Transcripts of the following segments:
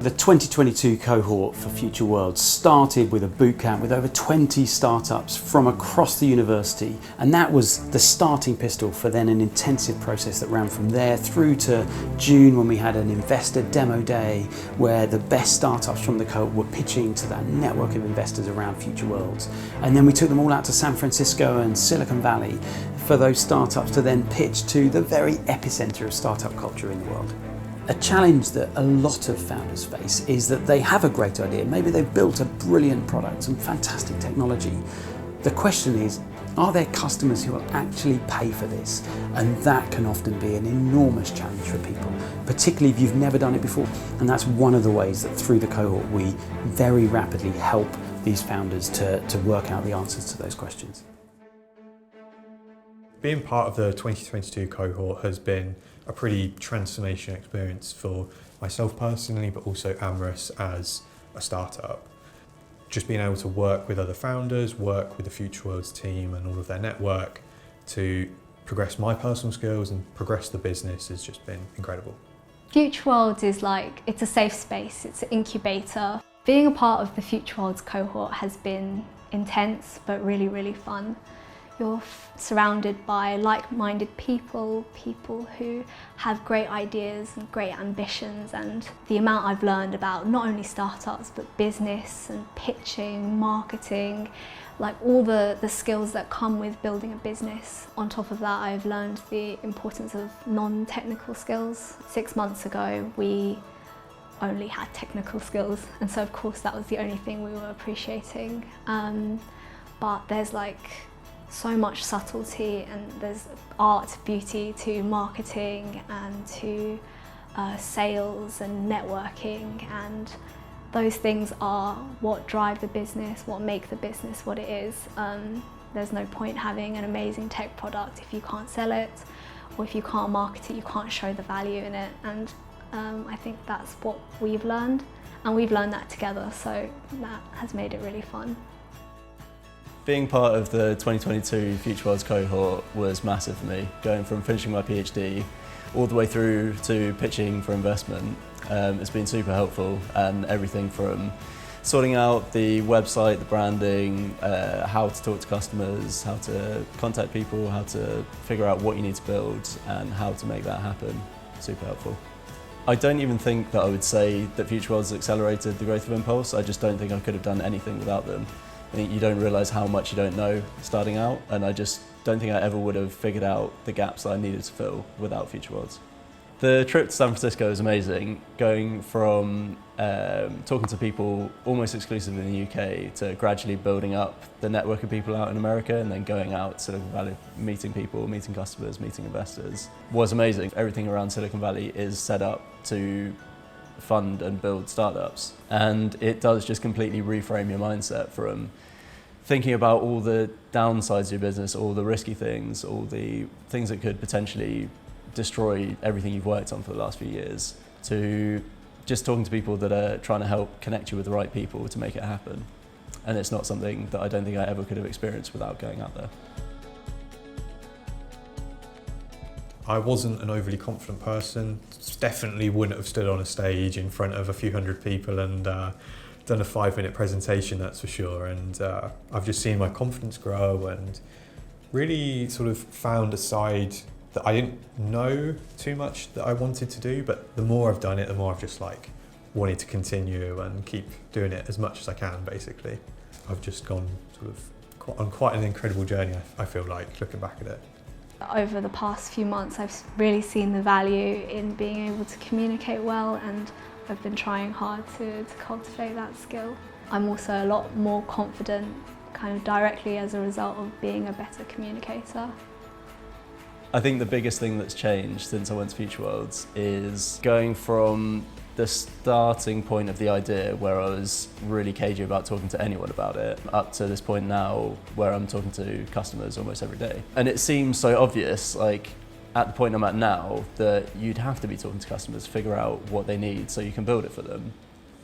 The 2022 cohort for Future Worlds started with a bootcamp with over 20 startups from across the university, and that was the starting pistol for then an intensive process that ran from there through to June, when we had an investor demo day where the best startups from the cohort were pitching to that network of investors around Future Worlds. And then we took them all out to San Francisco and Silicon Valley for those startups to then pitch to the very epicenter of startup culture in the world. A challenge that a lot of founders face is that they have a great idea, maybe they've built a brilliant product, some fantastic technology. The question is, are there customers who will actually pay for this? And that can often be an enormous challenge for people, particularly if you've never done it before. And that's one of the ways that through the cohort we very rapidly help these founders to work out the answers to those questions. Being part of the 2022 cohort has been a pretty transformational experience for myself personally, but also Amorous as a startup. Just being able to work with other founders, work with the Future Worlds team and all of their network to progress my personal skills and progress the business has just been incredible. Future Worlds is it's a safe space, it's an incubator. Being a part of the Future Worlds cohort has been intense, but really, really fun. You're surrounded by like-minded people who have great ideas and great ambitions, and the amount I've learned about not only startups but business and pitching, marketing, all the skills that come with building a business. On top of that, I've learned the importance of non-technical skills. 6 months ago, we only had technical skills, and so of course that was the only thing we were appreciating. But there's so much subtlety, and there's art, beauty to marketing and to sales and networking, and those things are what drive the business, what make the business what it is. There's no point having an amazing tech product if you can't sell it, or if you can't market it, you can't show the value in it. And I think that's what we've learned, and we've learned that together, so that has made it really fun. Being part of the 2022 Future Worlds cohort was massive for me, going from finishing my PhD all the way through to pitching for investment. It's been super helpful, and everything from sorting out the website, the branding, how to talk to customers, how to contact people, how to figure out what you need to build and how to make that happen. Super helpful. I don't even think that I would say that Future Worlds accelerated the growth of Impulse. I just don't think I could have done anything without them. I think you don't realise how much you don't know starting out, and I just don't think I ever would have figured out the gaps that I needed to fill without Future Worlds. The trip to San Francisco was amazing, going from talking to people almost exclusively in the UK to gradually building up the network of people out in America, and then going out to Silicon Valley, meeting people, meeting customers, meeting investors, was amazing. Everything around Silicon Valley is set up to fund and build startups, and it does just completely reframe your mindset from thinking about all the downsides of your business, all the risky things, all the things that could potentially destroy everything you've worked on for the last few years, to just talking to people that are trying to help connect you with the right people to make it happen. And it's not something that I don't think I ever could have experienced without going out there. I wasn't an overly confident person, definitely wouldn't have stood on a stage in front of a few hundred people and done a 5-minute presentation, that's for sure. And I've just seen my confidence grow and really sort of found a side that I didn't know too much that I wanted to do, but the more I've done it, the more I've just wanted to continue and keep doing it as much as I can, basically. I've just gone on quite an incredible journey, I feel like, looking back at it. Over the past few months, I've really seen the value in being able to communicate well, and I've been trying hard to cultivate that skill. I'm also a lot more confident directly as a result of being a better communicator. I think the biggest thing that's changed since I went to Future Worlds is going from the starting point of the idea, where I was really cagey about talking to anyone about it, up to this point now where I'm talking to customers almost every day. And it seems so obvious, at the point I'm at now, that you'd have to be talking to customers to figure out what they need so you can build it for them.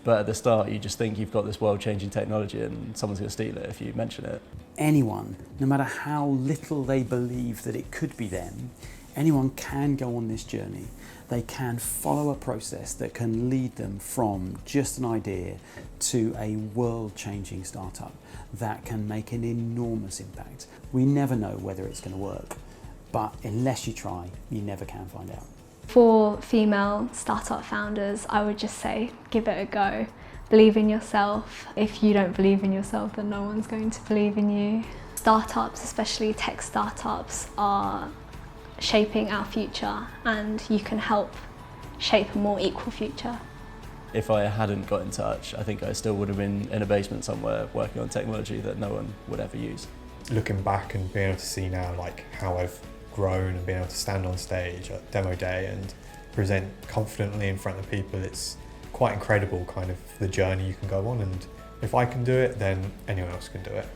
But at the start, you just think you've got this world-changing technology and someone's going to steal it if you mention it. Anyone, no matter how little they believe that it could be them, Anyone can go on this journey. They can follow a process that can lead them from just an idea to a world-changing startup that can make an enormous impact. We never know whether it's going to work, but unless you try, you never can find out. For female startup founders, I would just say, give it a go. Believe in yourself. If you don't believe in yourself, then no one's going to believe in you. Startups, especially tech startups, are shaping our future, and you can help shape a more equal future. If I hadn't got in touch, I think I still would have been in a basement somewhere working on technology that no one would ever use. Looking back and being able to see now like how I've grown and being able to stand on stage at demo day and present confidently in front of people, it's quite incredible kind of the journey you can go on, and if I can do it, then anyone else can do it.